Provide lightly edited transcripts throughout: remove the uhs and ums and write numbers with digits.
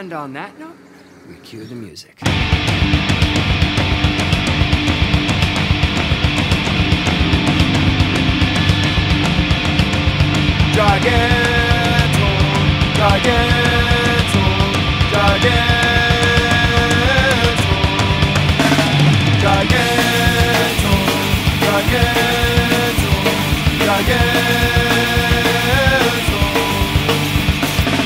And on that note, we cue the music. Giganto, Giganto, Giganto, Giganto, Giganto, Giganto,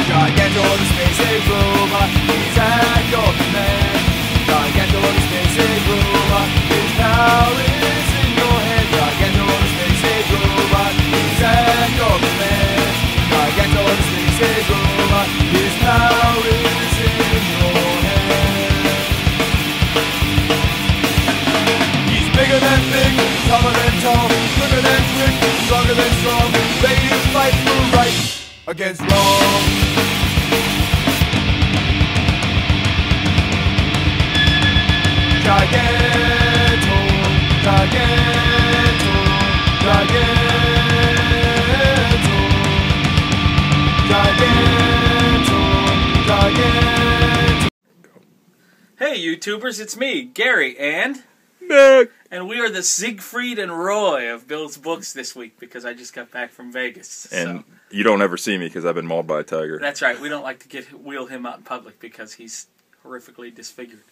Giganto, the space age robot, he's at your command. Giganto, the space age robot, his power is in your hand. Giganto, the space age robot, he's at your command. Giganto, the space age robot, his power is in your hand. He's bigger than big, taller than tall, quicker than quick, stronger than strong, ready to fight for right against wrong. Giganto, Giganto, Giganto, Giganto, Giganto. Hey YouTubers, it's me, Gary, and Nick. And we are the Siegfried and Roy of Bill's Books this week because I just got back from Vegas. And you don't ever see me because I've been mauled by a tiger. That's right. We don't like to wheel him out in public because he's horrifically disfigured.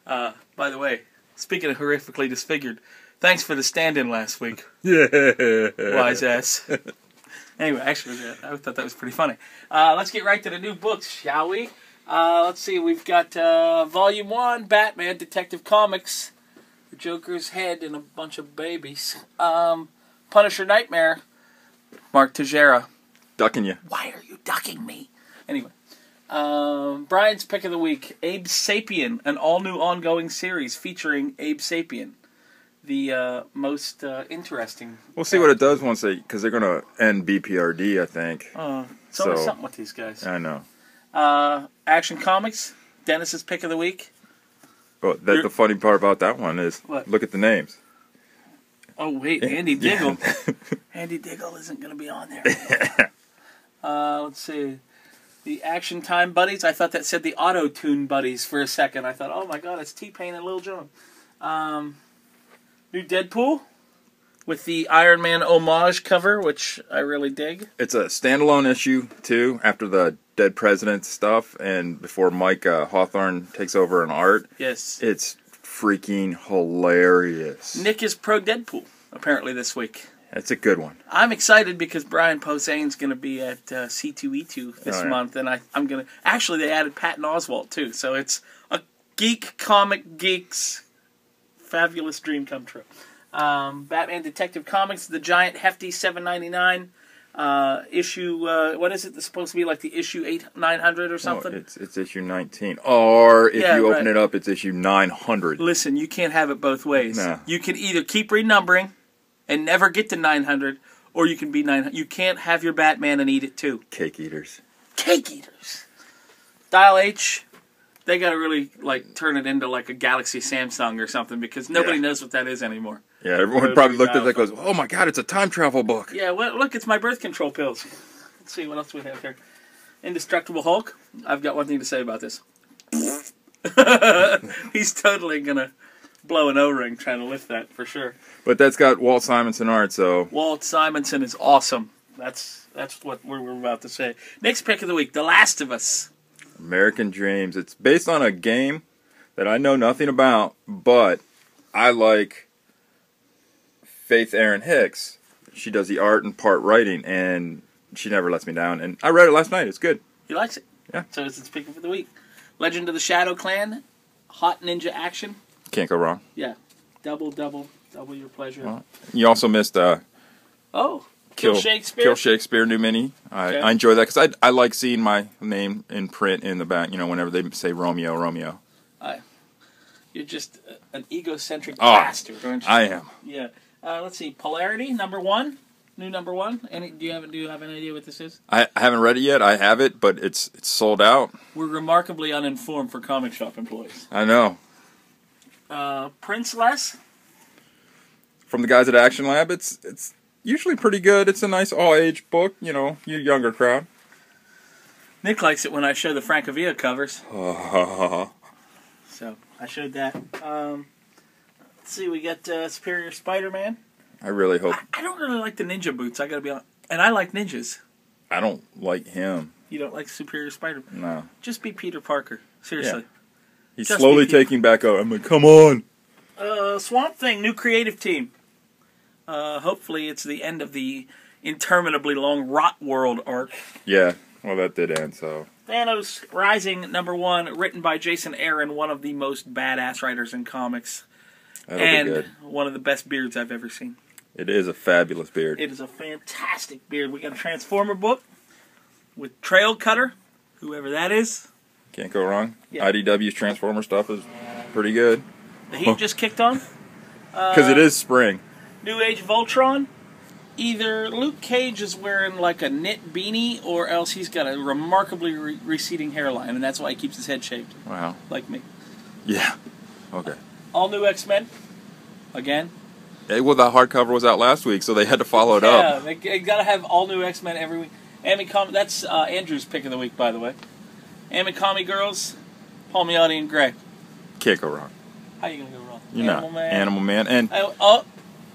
By the way, speaking of horrifically disfigured, thanks for the stand-in last week. Yeah. Wise ass. Anyway, actually, I thought that was pretty funny. Let's get right to the new books, shall we? Let's see. We've got Volume 1, Batman Detective Comics, the Joker's head and a bunch of babies. Punisher Nightmare, Mark Teixeira. Ducking you. Why are you ducking me? Anyway. Brian's Pick of the Week, Abe Sapien, an all-new ongoing series featuring Abe Sapien. The most interesting. We'll see what it does once because they're going to end BPRD, I think. It's always something with these guys. I know. Action Comics, Dennis's Pick of the Week. Well, the funny part about that one is, look at the names. Oh, wait, Andy Diggle. Andy Diggle isn't going to be on there. Let's see. The Action Time Buddies. I thought that said the Auto-Tune Buddies for a second. I thought, oh my god, it's T-Pain and Lil Jon. New Deadpool with the Iron Man homage cover, which I really dig. It's a standalone issue, too, after the Dead President stuff and before Mike Hawthorne takes over in art. Yes. It's freaking hilarious. Nick is pro Deadpool, apparently, this week. It's a good one. I'm excited because Brian Posehn's going to be at C2E2 this month, and I'm going to... Actually, they added Patton Oswalt, too, so it's a comic geek's fabulous dream come true. Batman Detective Comics, the giant hefty $7.99 issue... what is it? It's supposed to be like the issue 900 or something? Oh, it's issue 19. Or if you open it up, it's issue 900. Listen, you can't have it both ways. No. You can either keep renumbering and never get to 900, or you can be 900. You can't have your Batman and eat it too. Cake eaters. Cake eaters. Dial H, they got to really turn it into like a Galaxy Samsung or something because nobody knows what that is anymore. Yeah, everyone probably looked at that and goes, oh my god, it's a time travel book. Yeah, well, look, it's my birth control pills. Let's see, what else we have here? Indestructible Hulk. I've got one thing to say about this. He's totally going to blow an O-ring trying to lift that for sure. But that's got Walt Simonson art, so Walt Simonson is awesome. That's what we're about to say. Next pick of the week, The Last of Us. American Dreams. It's based on a game that I know nothing about, but I like Faith Erin Hicks. She does the art and part writing, and she never lets me down. And I read it last night. It's good. He likes it. Yeah. So it's its pick of the week. Legend of the Shadow Clan, Hot Ninja Action. Can't go wrong. Yeah. Double your pleasure. Well, you also missed Kill Shakespeare. Kill Shakespeare new mini. I enjoy that because I like seeing my name in print in the back. You know, whenever they say Romeo, Romeo. You're just an egocentric bastard, aren't you? I am. Yeah. Let's see. Polarity #1. New #1. Do you have an idea what this is? I haven't read it yet. I have it, but it's sold out. We're remarkably uninformed for comic shop employees. I know. Princeless. From the guys at Action Lab, it's usually pretty good. It's a nice all-age book, you know, you younger crowd. Nick likes it when I show the Francavilla covers. Oh. So I showed that. Let's see, we got Superior Spider-Man. I really hope. I don't really like the ninja boots, I gotta be honest. And I like ninjas. I don't like him. You don't like Superior Spider-Man? No. Just be Peter Parker. Seriously. Yeah. He's Just slowly be Peter. taking back over. I'm like, come on. Swamp Thing, new creative team. Hopefully it's the end of the interminably long Rot World arc. Yeah. Well, that did end, so. Thanos Rising, #1, written by Jason Aaron, one of the most badass writers in comics. That'll and be good. one of the best beards I've ever seen. It is a fabulous beard. It is a fantastic beard. We got a Transformer book with Trail Cutter, whoever that is. Can't go wrong. Yeah. IDW's Transformer stuff is pretty good. The heat just kicked on. Because it is spring. New Age Voltron. Either Luke Cage is wearing like a knit beanie, or else he's got a remarkably receding hairline, and that's why he keeps his head shaved. Wow. Like me. Yeah. Okay. All new X-Men. Again. Hey, well, the hardcover was out last week, so they had to follow it Yeah, up. they got to have all new X-Men every week. That's Andrew's pick of the week, by the way. Amicami Girls, Palmiotti and Gray. Can't go wrong. How you gonna go wrong? You're not. Animal Man. And All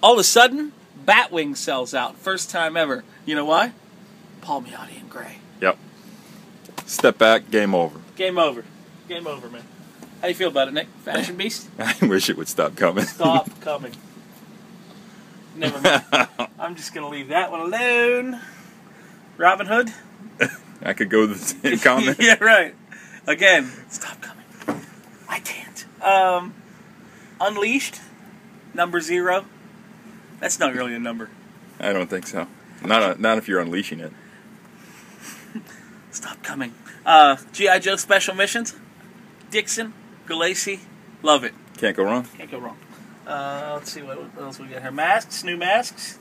of a sudden, Batwing sells out. First time ever. You know why? Palmiotti and Gray. yep. Step back, game over. Game over. Game over, man. How you feel about it, Nick? Fashion Beast? I wish it would stop coming. Stop coming. Never mind. I'm just gonna leave that one alone. Robin Hood? I could go the same comment. Yeah, right. Again, stop coming. I can't. Unleashed, #0. That's not really a number. I don't think so. Not if you're unleashing it. Stop coming. G.I. Joe Special Missions, Dixon, Galassi, love it. Can't go wrong. Can't go wrong. Let's see what else we got here. Masks, new masks.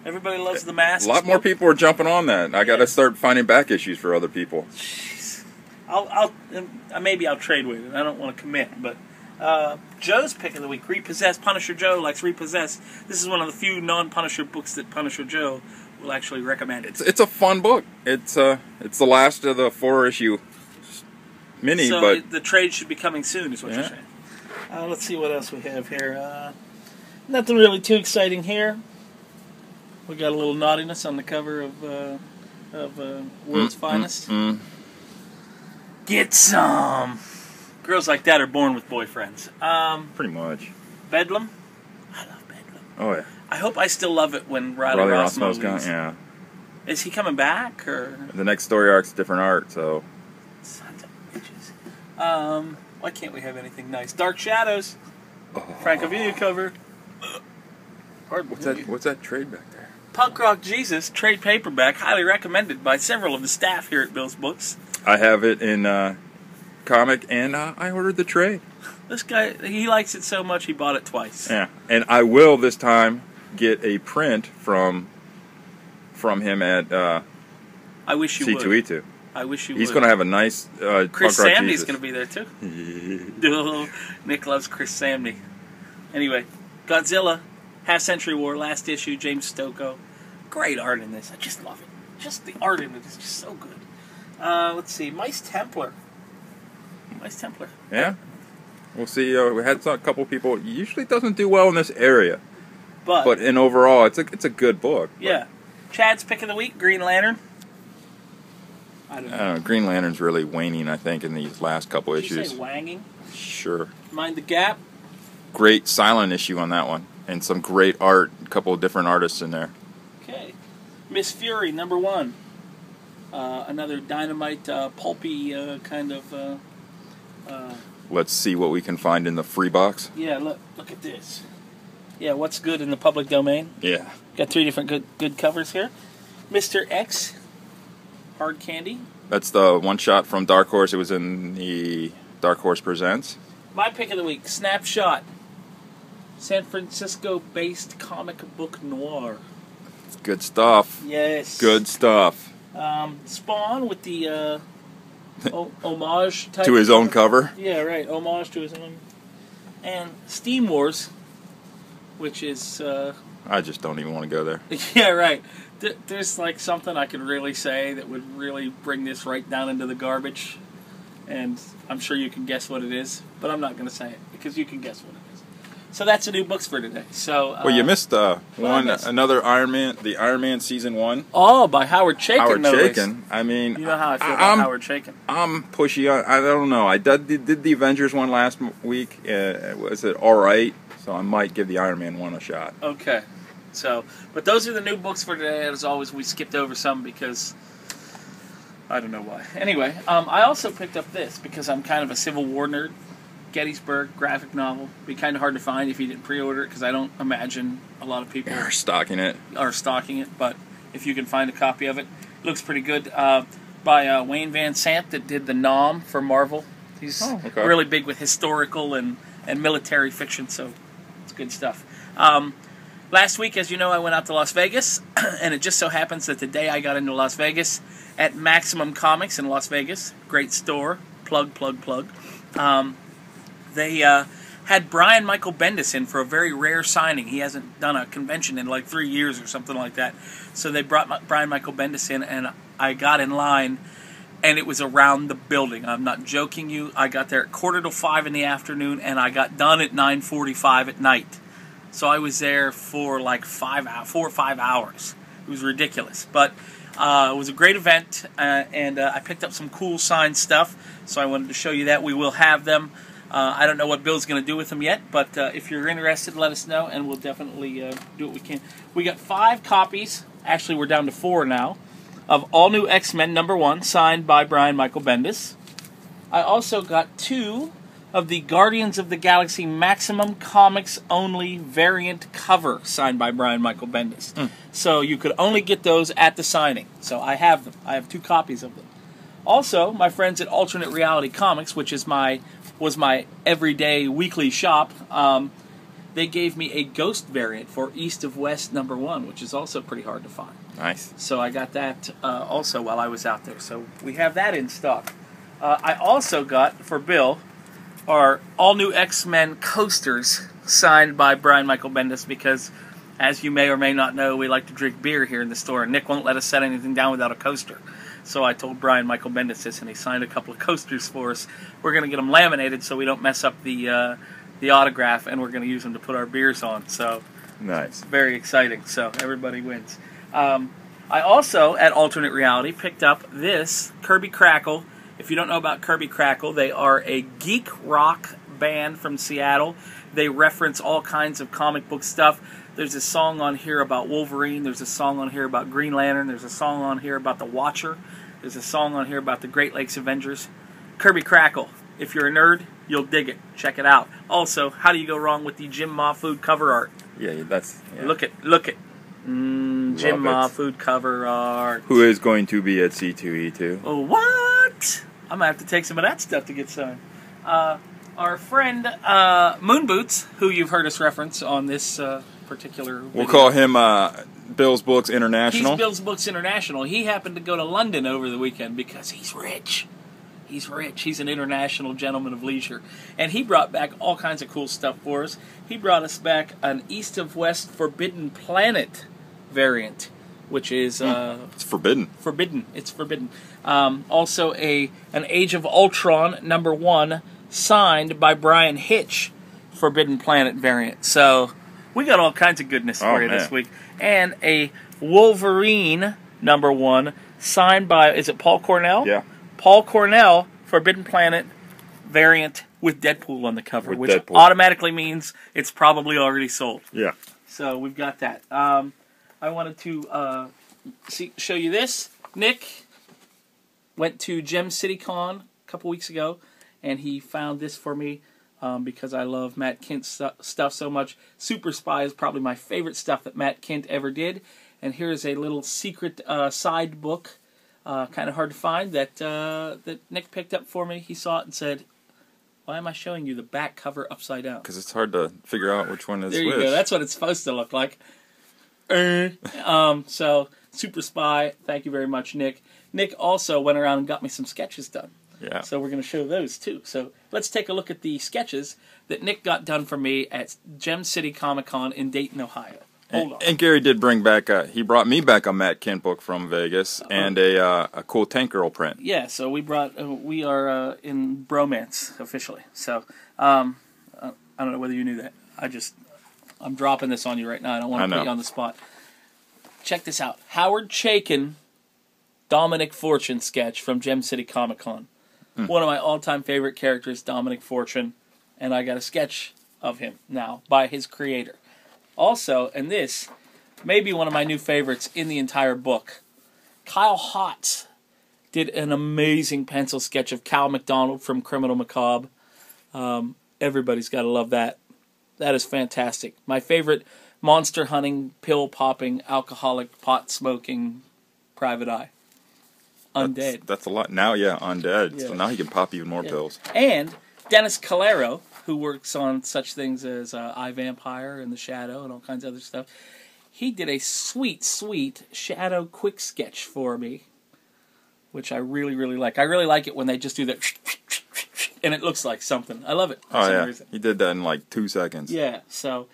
Everybody loves the masks. A lot more people are jumping on that. I got to start finding back issues for other people. Jeez. Maybe I'll trade with it. I don't want to commit, but Joe's pick of the week, Repossessed. Punisher Joe likes Repossessed. This is one of the few non-Punisher books that Punisher Joe will actually recommend. It's a fun book. It's the last of the 4-issue mini, so but the trade should be coming soon, is what you're saying. Let's see what else we have here. Nothing really too exciting here. We got a little naughtiness on the cover of World's Finest. Get some. Girls like that are born with boyfriends. pretty much. Bedlam. I love Bedlam. Oh yeah. I hope I still love it when Riley Rossmo's gone. Yeah. Is he coming back or? The next story arc's different art, so. Sons of bitches. Why can't we have anything nice? Dark Shadows. Francavilla cover. Pardon me. What's that trade back there? Punk Rock Jesus trade paperback, highly recommended by several of the staff here at Bill's Books. I have it in comic, and I ordered the trade. This guy, he likes it so much he bought it twice. Yeah, and I will this time get a print from him at I wish you would. C2E2. I wish you He's would. going to have a nice Chris Punk Rock Samney's Jesus. going to be there too. Nick loves Chris Samney. Anyway, Godzilla, Half Century War, last issue, James Stocco. Great art in this. I just love it. Just the art in it is just so good. Let's see, Mice Templar. Mice Templar. Yeah. We'll see. We had a couple people. It usually doesn't do well in this area, but in overall, it's a good book. Yeah. Chad's pick of the week, Green Lantern. I don't know. Green Lantern's really waning, I think, in these last couple Did you issues. say wanging? Sure. Mind the Gap. Great silent issue on that one, and some great art. A couple of different artists in there. Okay. Miss Fury, #1. Another dynamite, pulpy kind of. Let's see what we can find in the free box. Yeah, look at this. Yeah, what's good in the public domain? Yeah. Got 3 different good covers here. Mr. X, Hard Candy. That's the one shot from Dark Horse. It was in the Dark Horse Presents. My pick of the week, Snapshot. San Francisco-based comic book noir. Good stuff. Yes. Good stuff. Spawn with the homage type To his own cover. Yeah, right. Homage to his own. And Steam Wars, which is I just don't even want to go there. Yeah, right. There's like something I could really say that would really bring this right down into the garbage, and I'm sure you can guess what it is, but I'm not going to say it because you can guess what it is. So that's the new books for today. So well, you missed missed? another Iron Man, the Iron Man Season 1. Oh, by Howard Chaykin. Howard no less. Chaykin. I mean, You know how I feel about Howard Chaykin. I'm pushy. I don't know. I did the Avengers one last week. Was it all right? So I might give the Iron Man one a shot. Okay. So, but those are the new books for today. As always, we skipped over some because I don't know why. Anyway, I also picked up this because I'm kind of a Civil War nerd. Gettysburg graphic novel. Be kind of hard to find if you didn't pre-order it because I don't imagine a lot of people are stocking it. But if you can find a copy of it, it looks pretty good. By Wayne Van Sant that did the Nom for Marvel. He's really big with historical and military fiction, so it's good stuff. Last week, as you know, I went out to Las Vegas, and it just so happens that the day I got into Las Vegas, at Maximum Comics in Las Vegas, great store, plug, they had Brian Michael Bendis in for a very rare signing. He hasn't done a convention in like 3 years or something like that. So they brought Brian Michael Bendis in, and I got in line, and it was around the building. I'm not joking you. I got there at 4:45 in the afternoon, and I got done at 9:45 at night. So I was there for like 4 or 5 hours. It was ridiculous. But it was a great event, and I picked up some cool signed stuff, so I wanted to show you that. We will have them. I don't know what Bill's going to do with them yet, but if you're interested, let us know, and we'll definitely do what we can. We got 5 copies. Actually, we're down to 4 now, of All New X-Men #1, signed by Brian Michael Bendis. I also got 2 of the Guardians of the Galaxy Maximum Comics Only variant cover, signed by Brian Michael Bendis. So you could only get those at the signing. So I have them. I have 2 copies of them. Also, my friends at Alternate Reality Comics, which is was my everyday weekly shop, they gave me a Ghost variant for East of West #1, which is also pretty hard to find. Nice. So I got that also while I was out there. So we have that in stock. I also got, for Bill, our All New X-Men coasters signed by Brian Michael Bendis because, as you may or may not know, we like to drink beer here in the store, and Nick won't let us set anything down without a coaster. So I told Brian Michael Bendis this, and he signed a couple of coasters for us. We're going to get them laminated so we don't mess up the autograph, and we're going to use them to put our beers on. So nice. Very exciting. So everybody wins. I also, at Alternate Reality, picked up this Kirby Crackle. If you don't know about Kirby Crackle, they are a geek rock band from Seattle. They reference all kinds of comic book stuff. There's a song on here about Wolverine. There's a song on here about Green Lantern. There's a song on here about the Watcher. There's a song on here about the Great Lakes Avengers. Kirby Crackle. If you're a nerd, you'll dig it. Check it out. Also, how do you go wrong with the Jim Mahfood cover art? Yeah, that's... Yeah. Look at. Jim Mahfood cover art. Who is going to be at C2E2? Oh, what? I'm going to have to take some of that stuff to get signed. Our friend Moon Boots, who you've heard us reference on this particular video. We'll call him Bill's Books International. He's Bill's Books International. He happened to go to London over the weekend because he's rich. He's rich. He's an international gentleman of leisure. And he brought back all kinds of cool stuff for us. He brought us back an East of West Forbidden Planet variant, which is... it's forbidden. Forbidden. It's forbidden. Also an Age of Ultron #1, signed by Brian Hitch, Forbidden Planet variant. So we got all kinds of goodness for you this week. And a Wolverine #1, signed by, is it Paul Cornell? Yeah. Paul Cornell, Forbidden Planet variant with Deadpool on the cover, which automatically means it's probably already sold. Yeah. So we've got that. I wanted to show you this. Nick went to Gem City Con a couple weeks ago, and he found this for me because I love Matt Kint's stuff so much. Super Spy is probably my favorite stuff that Matt Kint ever did. And here's a little secret side book, kind of hard to find, that Nick picked up for me. He saw it and said, "Why am I showing you the back cover upside down?" Because it's hard to figure out which one is which. There you go. That's what it's supposed to look like. So, Super Spy, thank you very much, Nick. Nick also went around and got me some sketches done. Yeah. So we're going to show those, too. So let's take a look at the sketches that Nick got done for me at Gem City Comic Con in Dayton, Ohio. Hold on. And Gary did bring back he brought me back a Matt Kent book from Vegas and a cool Tank Girl print. Yeah, so we are in bromance officially. So I don't know whether you knew that. I'm dropping this on you right now. I don't want to put you on the spot. Check this out. Howard Chaykin, Dominic Fortune sketch from Gem City Comic Con. One of my all-time favorite characters, Dominic Fortune, and I got a sketch of him now by his creator. Also, and this may be one of my new favorites in the entire book, Kyle Hotz did an amazing pencil sketch of Cal McDonald from Criminal Macabre. Everybody's got to love that. That is fantastic. My favorite monster hunting, pill popping, alcoholic, pot smoking private eye. Undead. That's a lot. Now, undead. Yeah. So now he can pop even more pills. And Dennis Calero, who works on such things as I, Vampire and The Shadow and all kinds of other stuff, he did a sweet, sweet Shadow quick sketch for me, which I really, really like. I really like it when they just do that, and it looks like something. I love it for some reason. He did that in like 2 seconds. Yeah, so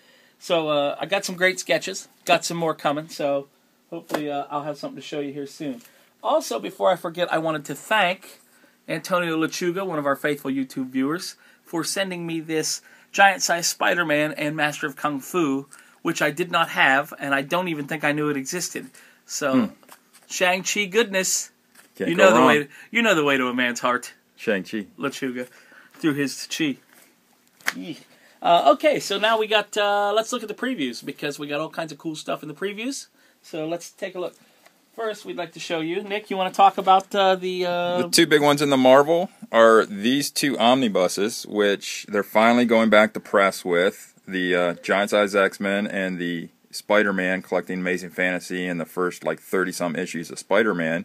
I got some great sketches. Got some more coming, so hopefully I'll have something to show you here soon. Also, before I forget, I wanted to thank Antonio Lechuga, one of our faithful YouTube viewers, for sending me this giant-sized Spider-Man and Master of Kung Fu, which I did not have, and I don't even think I knew it existed. So, Shang-Chi goodness. You know the way to a man's heart. Shang-Chi. Lechuga. Through his chi. Okay, so now we got, let's look at the previews, because we got all kinds of cool stuff in the previews. So let's take a look. First, we'd like to show you. Nick, you want to talk about the 2 big ones in the Marvel are these 2 omnibuses, which they're finally going back to press with. The giant-sized X-Men and the Spider-Man collecting Amazing Fantasy and the first, 30-some issues of Spider-Man.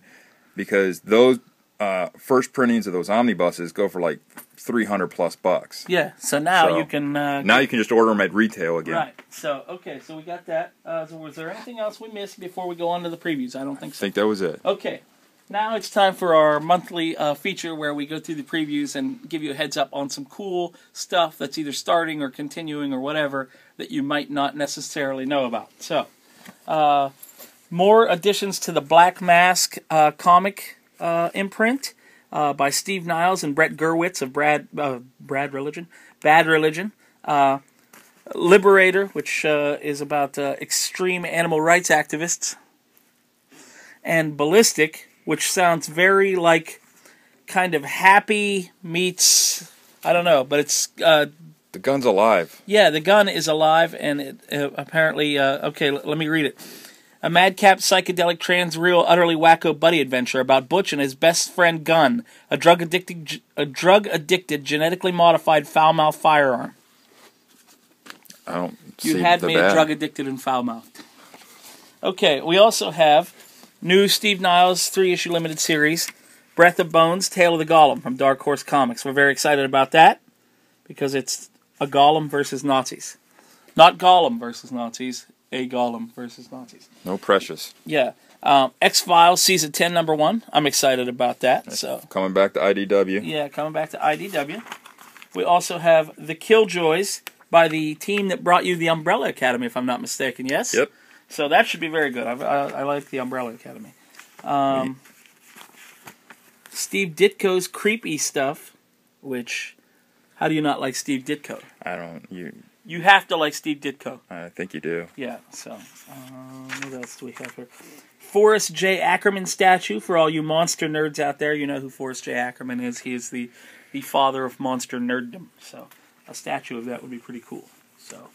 Because those first printings of those omnibuses go for, $300+ Yeah, so now you can... now you can just order them at retail again. Right. So, okay, so we got that. So was there anything else we missed before we go on to the previews? I don't think so. I think that was it. Okay. Now it's time for our monthly feature where we go through the previews and give you a heads up on some cool stuff that's either starting or continuing or whatever that you might not necessarily know about. So, more additions to the Black Mask comic imprint by Steve Niles and Brett Gurwitz of Bad Religion. Liberator, which is about extreme animal rights activists. And Ballistic, which sounds very like kind of Happy meets, I don't know, but it's... the gun's alive. Yeah, the gun is alive, and it apparently... okay, let me read it. A madcap, psychedelic, trans-real, utterly wacko buddy adventure about Butch and his best friend Gun, a drug-addicted, genetically modified foul-mouthed firearm. I don't You see had the me bad. drug-addicted and foul-mouthed. Okay, we also have new Steve Niles 3-issue limited series, Breath of Bones, Tale of the Golem from Dark Horse Comics. We're very excited about that because it's a Golem versus Nazis. Not Gollum versus Nazis, a Golem versus Nazis. No precious. Yeah. X-Files Season 10, number 1. I'm excited about that. So coming back to IDW. Yeah, coming back to IDW. We also have The Killjoys by the team that brought you the Umbrella Academy, if I'm not mistaken, yes? Yep. So that should be very good. I like the Umbrella Academy. Steve Ditko's Creepy Stuff, which, how do you not like Steve Ditko? I don't... You have to like Steve Ditko. I think you do. Yeah, so, what else do we have here? Forrest J. Ackerman statue, for all you monster nerds out there. You know who Forrest J. Ackerman is. He is the father of monster nerddom. So, a statue of that would be pretty cool. So,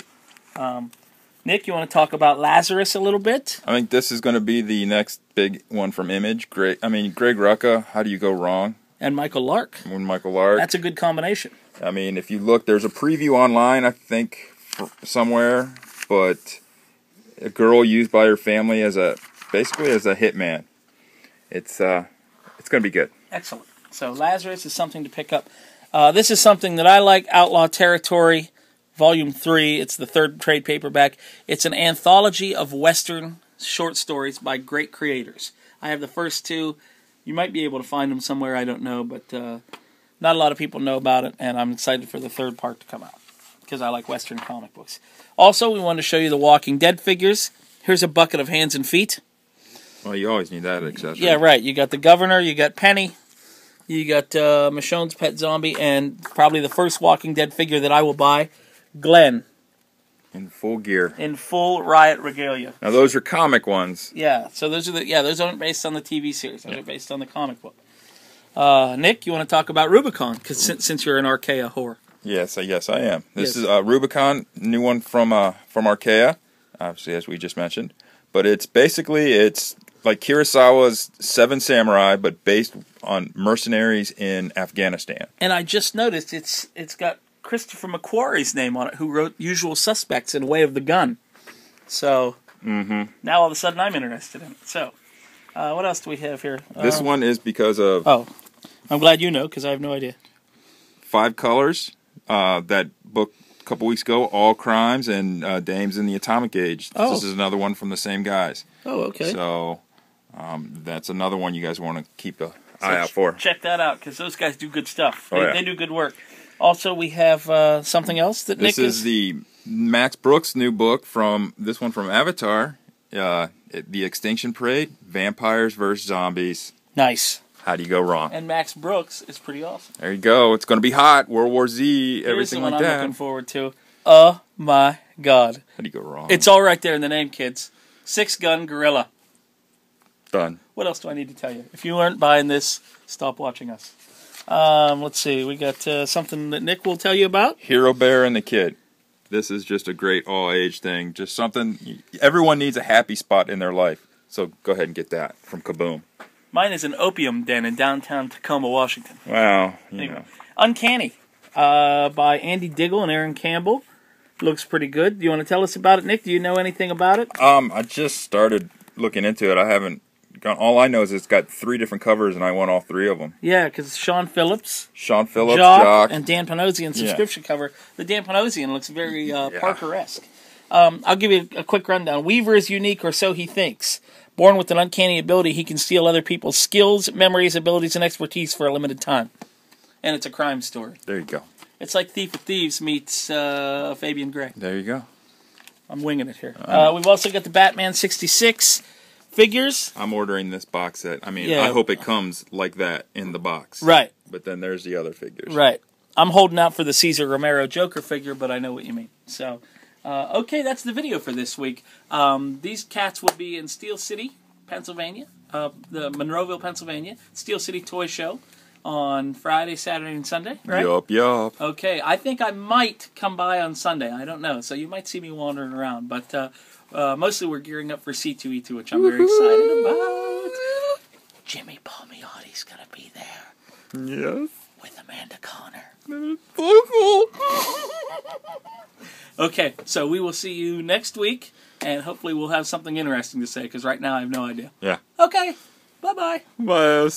Nick, you want to talk about Lazarus a little bit? I think this is going to be the next big one from Image. Greg Rucka, how do you go wrong? And Michael Lark. Michael Lark. That's a good combination. I mean, if you look, there's a preview online, I think, somewhere, but a girl used by her family basically as a hitman. It's going to be good. Excellent. So Lazarus is something to pick up. This is something that I like, Outlaw Territory, Volume 3. It's the 3rd trade paperback. It's an anthology of Western short stories by great creators. I have the first 2. You might be able to find them somewhere, I don't know, but not a lot of people know about it, and I'm excited for the 3rd part to come out. because I like Western comic books. Also, we wanted to show you the Walking Dead figures. Here's a bucket of hands and feet. Well, you always need that accessory. Yeah, right. You got the Governor, you got Penny, you got Michonne's pet zombie, and probably the first Walking Dead figure that I will buy, Glenn. In full gear. In full Riot regalia. Now those are comic ones. Yeah, so those aren't based on the TV series. Those are based on the comic book. Nick, you want to talk about Rubicon? Because since you're an Archaea whore. Yes, I am. This is Rubicon, new one from Archaea, obviously as we just mentioned. But it's like Kurosawa's Seven Samurai, but based on mercenaries in Afghanistan. And I just noticed it's got Christopher McQuarrie's name on it, who wrote Usual Suspects and Way of the Gun. So now all of a sudden I'm interested in it. So what else do we have here? This one is because of... Oh, I'm glad you know, because I have no idea. 5 Colors, that book a couple weeks ago, All Crimes and Dames in the Atomic Age. Oh. This is another one from the same guys. Oh, okay. So that's another one you guys want to keep an eye out for. Check that out, because those guys do good stuff. Oh, They do good work. Also, we have something else that Nick is... This is the Max Brooks' new book from Avatar, The Extinction Parade, Vampires vs. Zombies. Nice. How do you go wrong? And Max Brooks is pretty awesome. There you go. It's going to be hot. World War Z, everything like that. Here's the one I'm looking forward to. Oh, my God. How do you go wrong? It's all right there in the name, kids. 6-gun gorilla. Done. What else do I need to tell you? If you aren't buying this, stop watching us. Let's see. We got something that Nick will tell you about. Hero Bear and the Kid. This is just a great all-age thing. Just something... Everyone needs a happy spot in their life. So go ahead and get that from Kaboom. Mine is an opium den in downtown Tacoma, Washington. Wow. Anyway. Uncanny by Andy Diggle and Aaron Campbell. Looks pretty good. Do you want to tell us about it, Nick? Do you know anything about it? I just started looking into it. I haven't gone... All I know is it's got 3 different covers, and I want all 3 of them. Yeah, because Sean Phillips, Jock, and Dan Panosian subscription cover. The Dan Panosian looks very Parker-esque. I'll give you a quick rundown. Weaver is unique, or so he thinks. Born with an uncanny ability, he can steal other people's skills, memories, abilities, and expertise for a limited time. And it's a crime story. There you go. It's like Thief of Thieves meets Fabian Gray. There you go. I'm winging it here. We've also got the Batman 66 figures. I'm ordering this box set. I mean, I hope it comes like that in the box. Right. But then there's the other figures. Right. I'm holding out for the Cesar Romero Joker figure, but I know what you mean. So... okay, that's the video for this week. These cats will be in Steel City, Pennsylvania, the Monroeville, Pennsylvania, Steel City Toy Show on Friday, Saturday, and Sunday, right? Yup. Okay, I think I might come by on Sunday. I don't know, so you might see me wandering around. But mostly we're gearing up for C2E2, which I'm very excited about. Jimmy Palmiotti's going to be there. Yes. With Amanda Connor. So cool. Okay, so we will see you next week, and hopefully we'll have something interesting to say, because right now I have no idea. Yeah. Okay, bye-bye. Bye.